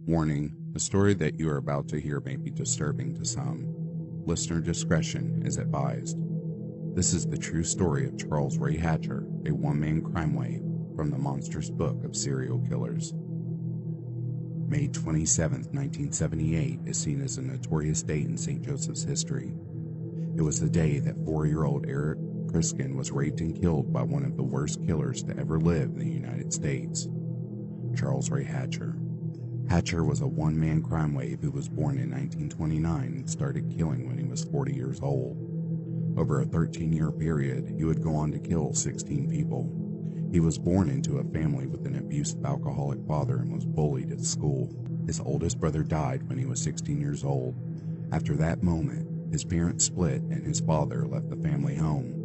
Warning, the story that you are about to hear may be disturbing to some. Listener discretion is advised. This is the true story of Charles Ray Hatcher, a one-man crime wave from the monstrous book of serial killers. May 27, 1978 is seen as a notorious date in St. Joseph's history. It was the day that 4-year-old Eric Criskin was raped and killed by one of the worst killers to ever live in the United States, Charles Ray Hatcher. Hatcher was a one-man crime wave who was born in 1929 and started killing when he was 40 years old. Over a 13-year period, he would go on to kill 16 people. He was born into a family with an abusive alcoholic father and was bullied at school. His oldest brother died when he was 16 years old. After that moment, his parents split and his father left the family home.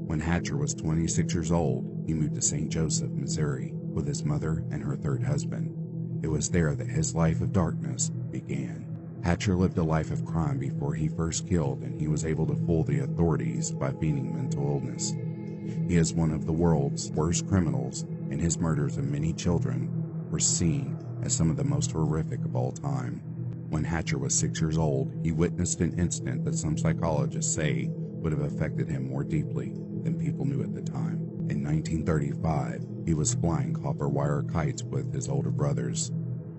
When Hatcher was 26 years old, he moved to St. Joseph, Missouri, with his mother and her third husband. It was there that his life of darkness began. Hatcher lived a life of crime before he first killed, and he was able to fool the authorities by feigning mental illness. He is one of the world's worst criminals, and his murders of many children were seen as some of the most horrific of all time. When Hatcher was 6 years old, he witnessed an incident that some psychologists say would have affected him more deeply than people knew at the time. In 1935, he was flying copper wire kites with his older brothers.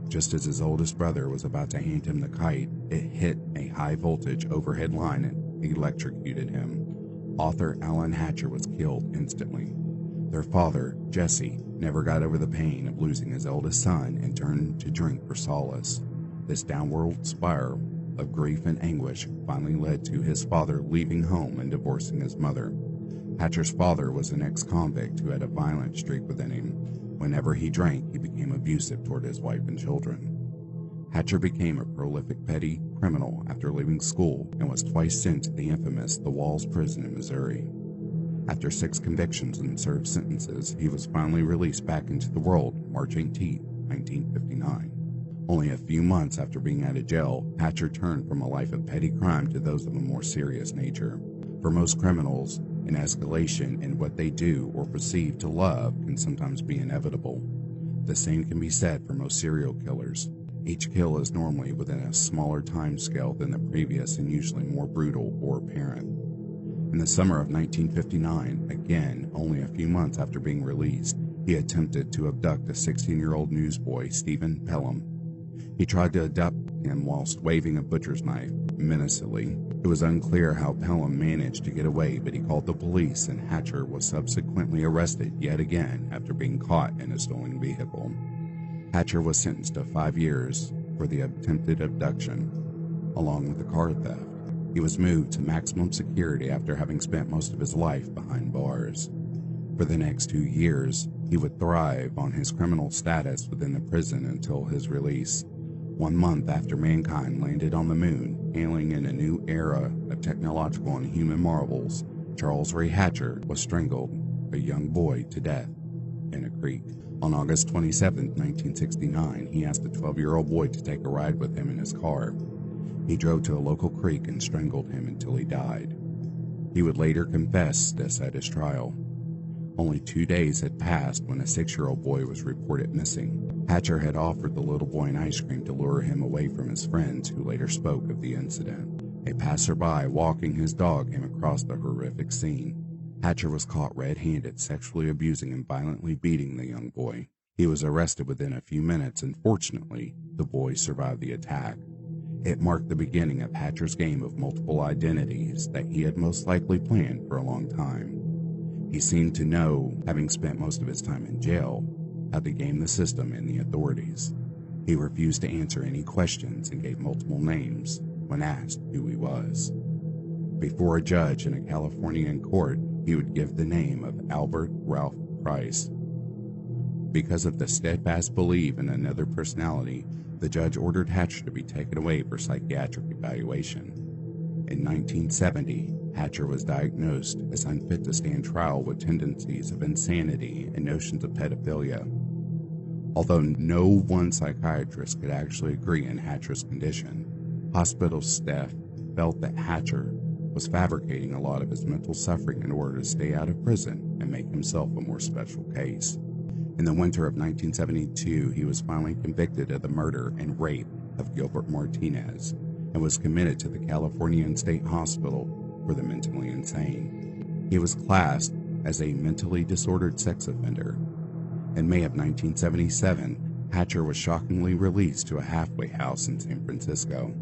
Just as his oldest brother was about to hand him the kite, it hit a high-voltage overhead line and electrocuted him. Author Alan Hatcher was killed instantly. Their father, Jesse, never got over the pain of losing his eldest son and turned to drink for solace. This downward spiral of grief and anguish finally led to his father leaving home and divorcing his mother. Hatcher's father was an ex-convict who had a violent streak within him. Whenever he drank, he became abusive toward his wife and children. Hatcher became a prolific petty criminal after leaving school and was twice sent to the infamous The Walls prison in Missouri. After 6 convictions and served sentences, he was finally released back into the world March 18, 1959. Only a few months after being out of jail, Hatcher turned from a life of petty crime to those of a more serious nature. For most criminals, an escalation in what they do or perceive to love can sometimes be inevitable. The same can be said for most serial killers. Each kill is normally within a smaller time scale than the previous and usually more brutal or apparent. In the summer of 1959, again, only a few months after being released, he attempted to abduct a 16-year-old newsboy, Stephen Pelham. He tried to abduct him whilst waving a butcher's knife menacingly. It was unclear how Pelham managed to get away, but he called the police, and Hatcher was subsequently arrested yet again after being caught in a stolen vehicle. Hatcher was sentenced to 5 years for the attempted abduction, along with the car theft. He was moved to maximum security after having spent most of his life behind bars. For the next 2 years, he would thrive on his criminal status within the prison until his release. 1 month after mankind landed on the moon, hailing in a new era of technological and human marvels, Charles Ray Hatcher was strangled, a young boy, to death in a creek. On August 27, 1969, he asked the 12-year-old boy to take a ride with him in his car. He drove to a local creek and strangled him until he died. He would later confess this at his trial. Only 2 days had passed when a 6-year-old boy was reported missing. Hatcher had offered the little boy an ice cream to lure him away from his friends, who later spoke of the incident. A passerby walking his dog came across the horrific scene. Hatcher was caught red-handed sexually abusing and violently beating the young boy. He was arrested within a few minutes, and fortunately, the boy survived the attack. It marked the beginning of Hatcher's game of multiple identities that he had most likely planned for a long time. He seemed to know, having spent most of his time in jail, how to game the system and the authorities. He refused to answer any questions and gave multiple names when asked who he was. Before a judge in a Californian court, he would give the name of Albert Ralph Price. Because of the steadfast belief in another personality, the judge ordered Hatcher to be taken away for psychiatric evaluation. In 1970, Hatcher was diagnosed as unfit to stand trial with tendencies of insanity and notions of pedophilia. Although no one psychiatrist could actually agree on Hatcher's condition, hospital staff felt that Hatcher was fabricating a lot of his mental suffering in order to stay out of prison and make himself a more special case. In the winter of 1972, he was finally convicted of the murder and rape of Gilbert Martinez and was committed to the California State Hospital for the mentally insane. He was classed as a mentally disordered sex offender. In May of 1977, Hatcher was shockingly released to a halfway house in San Francisco.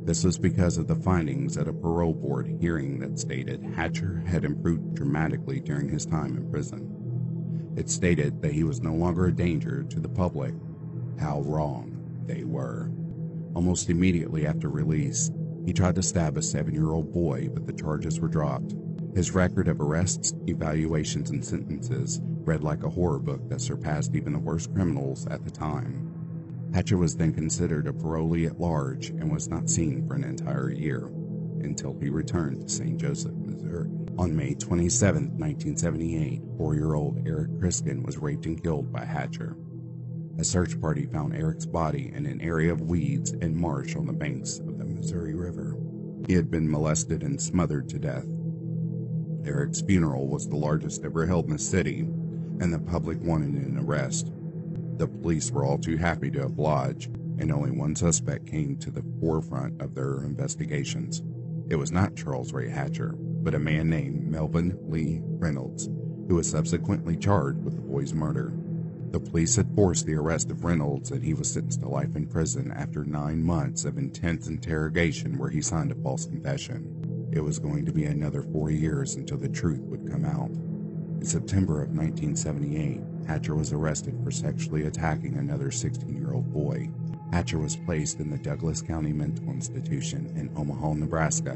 This was because of the findings at a parole board hearing that stated Hatcher had improved dramatically during his time in prison. It stated that he was no longer a danger to the public. How wrong they were. Almost immediately after release, he tried to stab a 7-year-old boy, but the charges were dropped. His record of arrests, evaluations, and sentences read like a horror book that surpassed even the worst criminals at the time. Hatcher was then considered a parolee at large and was not seen for an entire year until he returned to St. Joseph, Missouri. On May 27, 1978, 4-year-old Eric Criskin was raped and killed by Hatcher. A search party found Eric's body in an area of weeds and marsh on the banks of the Missouri River. He had been molested and smothered to death. Eric's funeral was the largest ever held in the city, and the public wanted an arrest. The police were all too happy to oblige, and only one suspect came to the forefront of their investigations. It was not Charles Ray Hatcher, but a man named Melvin Lee Reynolds, who was subsequently charged with the boy's murder. The police had forced the arrest of Reynolds, and he was sentenced to life in prison after 9 months of intense interrogation where he signed a false confession. It was going to be another 4 years until the truth would come out. In September of 1978, Hatcher was arrested for sexually attacking another 16-year-old boy. Hatcher was placed in the Douglas County Mental Institution in Omaha, Nebraska,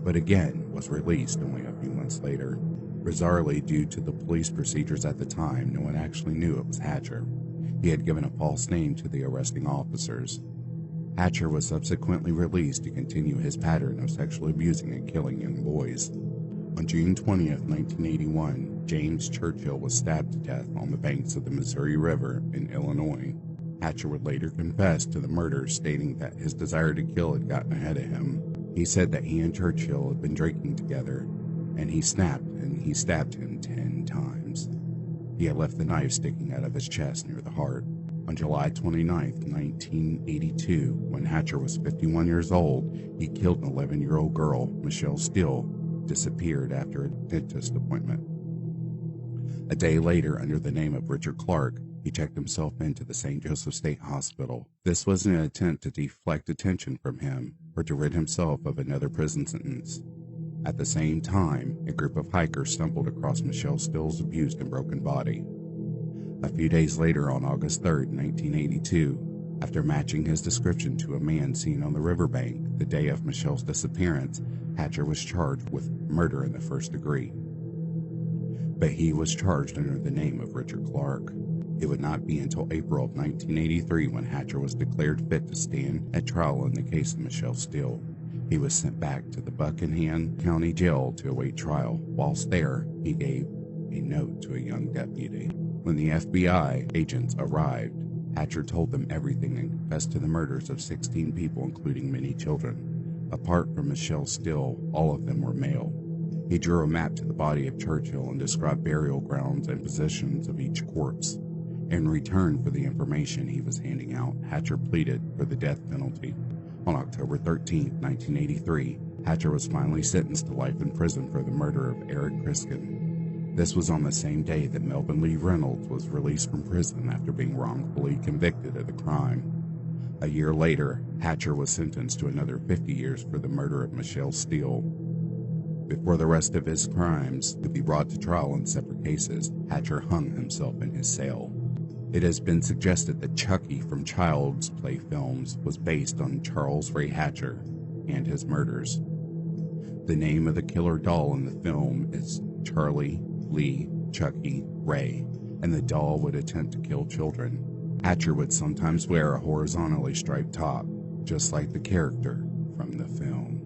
but again was released only a few months later. Bizarrely, due to the police procedures at the time, no one actually knew it was Hatcher. He had given a false name to the arresting officers. Hatcher was subsequently released to continue his pattern of sexually abusing and killing young boys. On June 20th, 1981, James Churchill was stabbed to death on the banks of the Missouri River in Illinois. Hatcher would later confess to the murder, stating that his desire to kill had gotten ahead of him. He said that he and Churchill had been drinking together, and he snapped and he stabbed him 10 times. He had left the knife sticking out of his chest near the heart. On July 29, 1982, when Hatcher was 51 years old, he killed an 11-year-old girl. Michelle Steele disappeared after a dentist appointment. A day later, under the name of Richard Clark, he checked himself into the St. Joseph State Hospital. This was an attempt to deflect attention from him or to rid himself of another prison sentence. At the same time, a group of hikers stumbled across Michelle Steele's abused and broken body. A few days later, on August 3, 1982, after matching his description to a man seen on the riverbank the day of Michelle's disappearance, Hatcher was charged with murder in the first degree. But he was charged under the name of Richard Clark. It would not be until April of 1983 when Hatcher was declared fit to stand at trial in the case of Michelle Steele. He was sent back to the Buckingham County Jail to await trial. Whilst there, he gave a note to a young deputy. When the FBI agents arrived, Hatcher told them everything and confessed to the murders of 16 people, including many children. Apart from Michelle Steele, all of them were male. He drew a map to the body of Churchill and described burial grounds and positions of each corpse. In return for the information he was handing out, Hatcher pleaded for the death penalty. On October 13, 1983, Hatcher was finally sentenced to life in prison for the murder of Eric Criskin. This was on the same day that Melvin Lee Reynolds was released from prison after being wrongfully convicted of the crime. A year later, Hatcher was sentenced to another 50 years for the murder of Michelle Steele. Before the rest of his crimes could be brought to trial in separate cases, Hatcher hung himself in his cell. It has been suggested that Chucky from Child's Play films was based on Charles Ray Hatcher and his murders. The name of the killer doll in the film is Charlie Lee Chucky Ray, and the doll would attempt to kill children. Hatcher would sometimes wear a horizontally striped top, just like the character from the film.